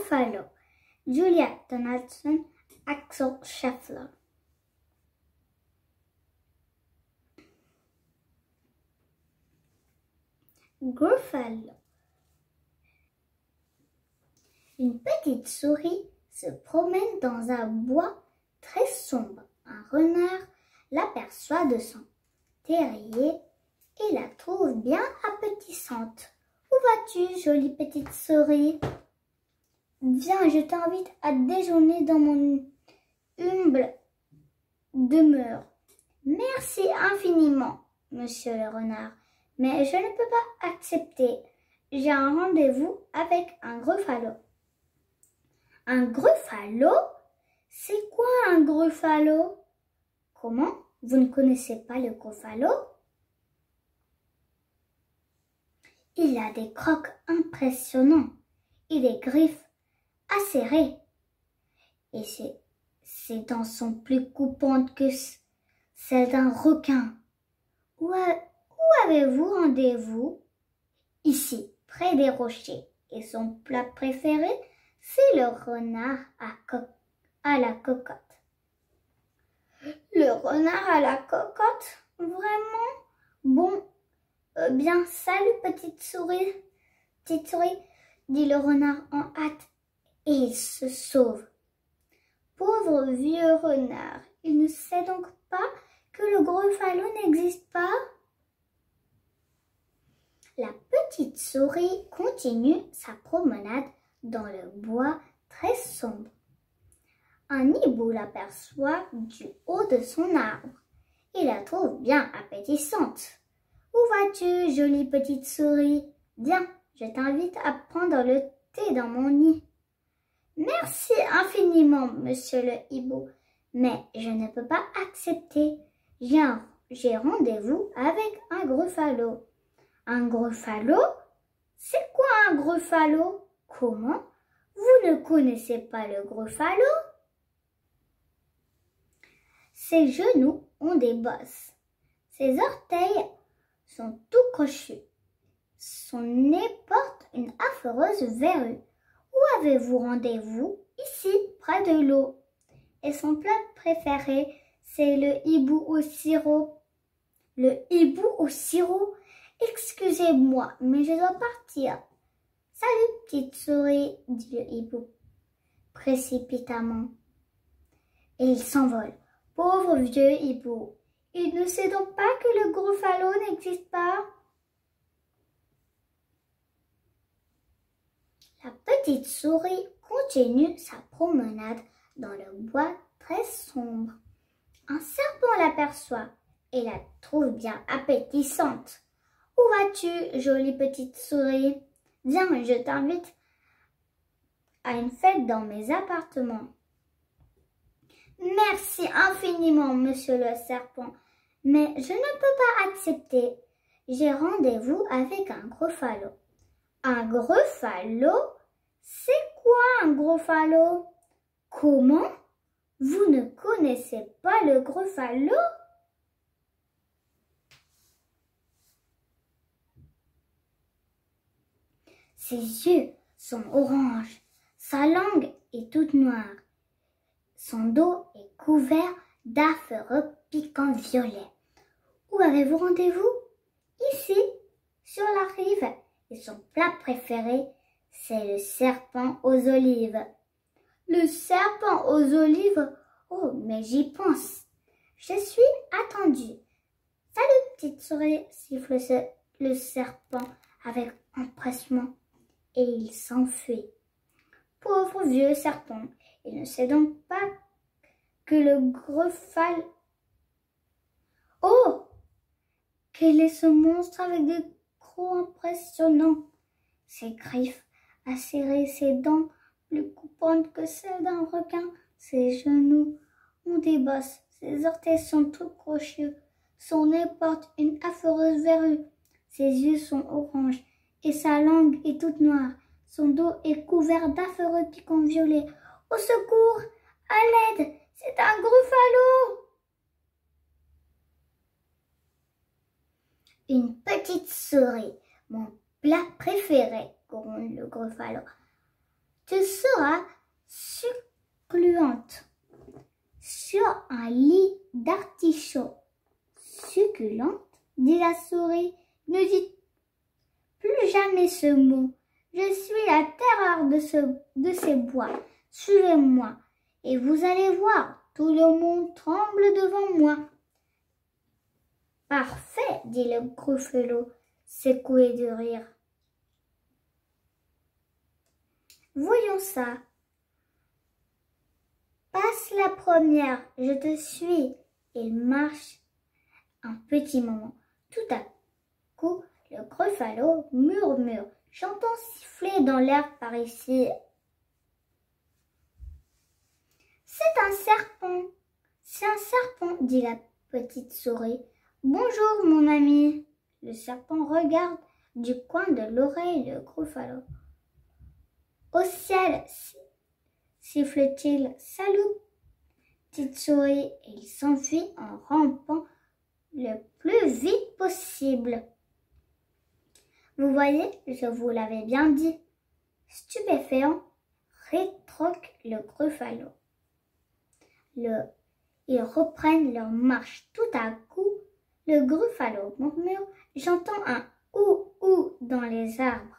Gruffalo, Julia Donaldson, Axel Scheffler. Gruffalo. Une petite souris se promène dans un bois très sombre. Un renard l'aperçoit de son terrier et la trouve bien appétissante. Où vas-tu, jolie petite souris? Viens, je t'invite à déjeuner dans mon humble demeure. Merci infiniment, monsieur le renard, mais je ne peux pas accepter. J'ai un rendez-vous avec un Gruffalo. Un Gruffalo? C'est quoi un Gruffalo? Comment? Vous ne connaissez pas le Gruffalo? Il a des crocs impressionnants et des griffes acérées. Et ses dents sont plus coupantes que celles d'un requin. Où avez-vous rendez-vous? Ici, près des rochers. Et son plat préféré, c'est le renard à la cocotte. Le renard à la cocotte? Vraiment? Bon, bien, salut petite souris, dit le renard en hâte, et il se sauve. Pauvre vieux renard, il ne sait donc pas que le Gruffalo n'existe pas? La petite souris continue sa promenade dans le bois très sombre. Un hibou l'aperçoit du haut de son arbre et la trouve bien appétissante. Où vas-tu, jolie petite souris? Viens, je t'invite à prendre le thé dans mon nid. Merci infiniment, monsieur le hibou, mais je ne peux pas accepter. J'ai rendez-vous avec un Gruffalo. Un Gruffalo? C'est quoi un Gruffalo? Comment? Vous ne connaissez pas le Gruffalo? Ses genoux ont des bosses. Ses orteils sont tout crochus. Son nez porte une affreuse verrue. Où avez-vous rendez-vous? Ici, près de l'eau. Et son plat préféré, c'est le hibou au sirop. Le hibou au sirop? Excusez-moi, mais je dois partir. Salut, petite souris, dit le hibou précipitamment. Et il s'envole. Pauvre vieux hibou, il ne sait donc pas que le Gruffalo n'existe pas? La petite souris continue sa promenade dans le bois très sombre. Un serpent l'aperçoit et la trouve bien appétissante. Où vas-tu, jolie petite souris? Viens, je t'invite à une fête dans mes appartements. Merci infiniment, monsieur le serpent, mais je ne peux pas accepter. J'ai rendez-vous avec un Gruffalo. Un Gruffalo? C'est quoi un Gruffalo? Comment? Vous ne connaissez pas le Gruffalo? Ses yeux sont oranges, sa langue est toute noire. Son dos est couvert d'affreux piquants violets. Où avez-vous rendez-vous? Ici, sur la rive. Et son plat préféré, c'est le serpent aux olives. Le serpent aux olives? Oh, mais j'y pense. Je suis attendue. Salut, petite souris, siffle le serpent avec empressement. Et il s'enfuit. Pauvre vieux serpent, il ne sait donc pas que le Gruffalo... Oh! Quel est ce monstre avec des crocs impressionnants? Ses griffes acérées, ses dents plus coupantes que celles d'un requin, ses genoux ont des bosses, ses orteils sont tout crochus, son nez porte une affreuse verrue, ses yeux sont oranges et sa langue est toute noire. Son dos est couvert d'affreux piquants violets. Au secours! À l'aide! C'est un Gruffalo! Une petite souris, mon plat préféré, gronde le Gruffalo. tu seras succulente sur un lit d'artichaut. Succulente, dit la souris, ne dites plus jamais ce mot. Je suis la terreur de ces bois. Suivez-moi et vous allez voir, tout le monde tremble devant moi. Parfait, dit le Gruffalo, secoué de rire. Voyons ça. Passe la première, je te suis. Il marche un petit moment. Tout à coup, le Gruffalo murmure. J'entends siffler dans l'air par ici. C'est un serpent. C'est un serpent, dit la petite souris. Bonjour, mon ami. Le serpent regarde du coin de l'oreille le Gruffalo. Au ciel, siffle-t-il. Salut, petite souris. Et il s'enfuit en rampant le plus vite possible. Vous voyez, je vous l'avais bien dit. Stupéfait, rétorque le Gruffalo. Ils reprennent leur marche. Tout à coup, le Gruffalo murmure. J'entends un ou dans les arbres.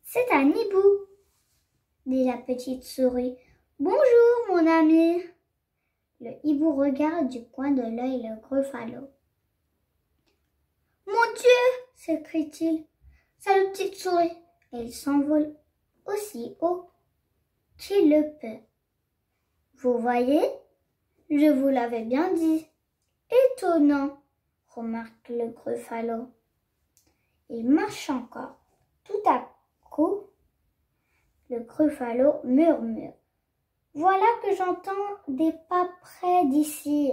C'est un hibou, dit la petite souris. Bonjour, mon ami. Le hibou regarde du coin de l'œil le Gruffalo. Mon Dieu, s'écrie-t-il. Salut, petite souris. Et il s'envole aussi haut qu'il le peut. Vous voyez, je vous l'avais bien dit. Étonnant, remarque le Gruffalo. Il marche encore. Tout à coup, le Gruffalo murmure. Voilà que j'entends des pas près d'ici.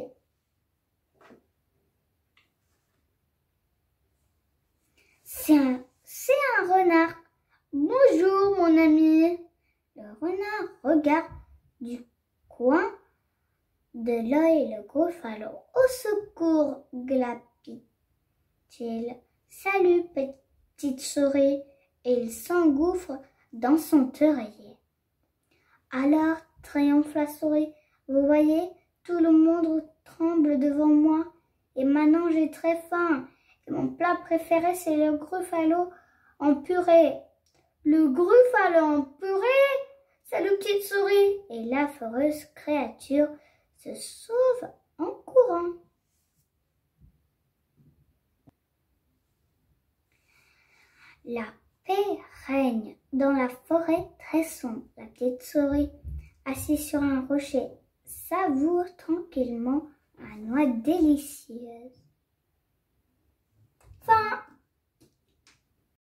C'est un renard. Bonjour, mon ami. Le renard regarde du coin de l'œil le Gruffalo. Au secours, glapit-il. Salut, petite souris. Et il s'engouffre dans son terrier. Alors, triomphe la souris, vous voyez, tout le monde tremble devant moi. Et maintenant, j'ai très faim. Et mon plat préféré, c'est le Gruffalo en purée. Le Gruffalo en purée? Salut, petite souris. Et l'affreuse créature se sauve en courant. La paix règne dans la forêt très sombre. La petite souris, assise sur un rocher, savoure tranquillement une noix délicieuse. Fin.